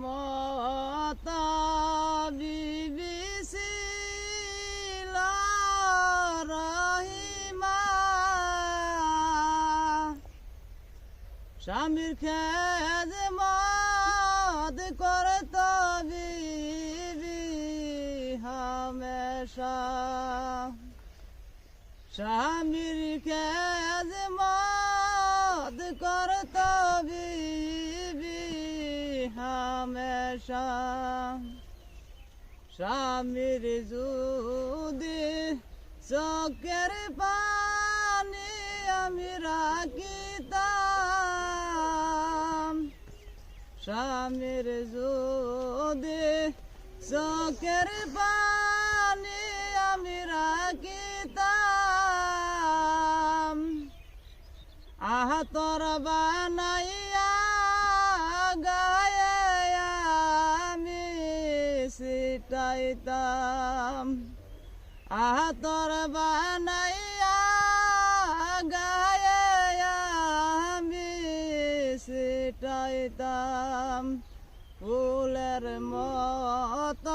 মত বিবি ছিল রহিমা, স্বামীর খেদমত করত বিবি হামেশা। স্বামীর খেদমত করত বিবি হামেশা। স্বামীর যদি চোখের পানি আমি রাখিতাম, স্বামীর যদি চোখের পানি আমি রাখিতাম, আহতর বানাইয়া গায়ে আমি ছিটাইতাম, আহতর বানাইয়া গায়ে আমি ছিটাইতাম। ফুলের মত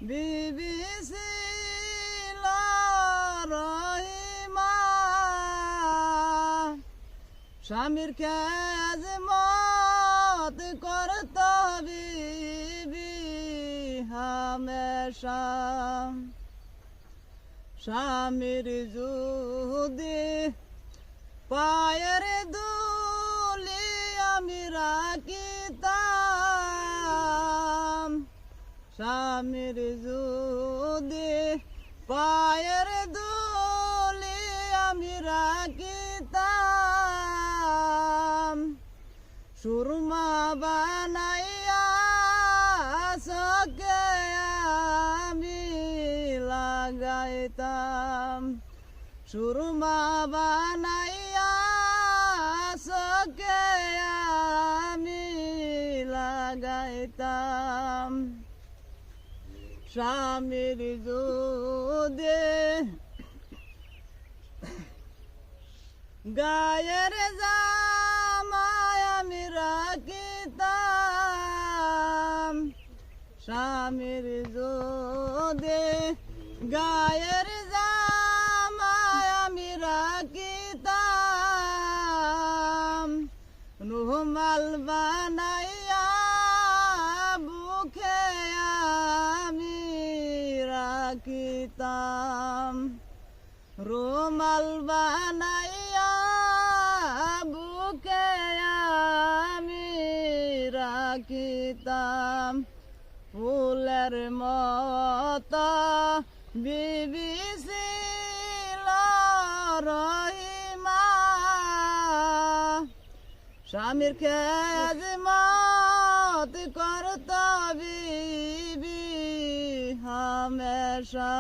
বিবি ছিল রহিমা, স্বামীর খেদমত করত বিবি হামেশা। স্বামীর যদি পায়ের ধুলি আমি রাখিতাম, স্বামীর যদি পায়ের ধুলি আমি রাখিতাম, সুরমা বানাইয়া চোখে আমি লাগাইতাম, সুরমা বানাইয়া চোখে আমি লাগাইতাম। স্বামীর যদি গায়ের জামায় আমি রাখিতাম, স্বামীর যদি গায়ের জামায় আমি রাখিতাম, রুমাল বানাইয়া বুকে আমি রাখিতাম, রুমাল বানাইয়া বুকে আমি রাখিতাম। ফুলের মত বিবি ছিল রহিমা, স্বামীর খেদমত করত বিবি হামেশা।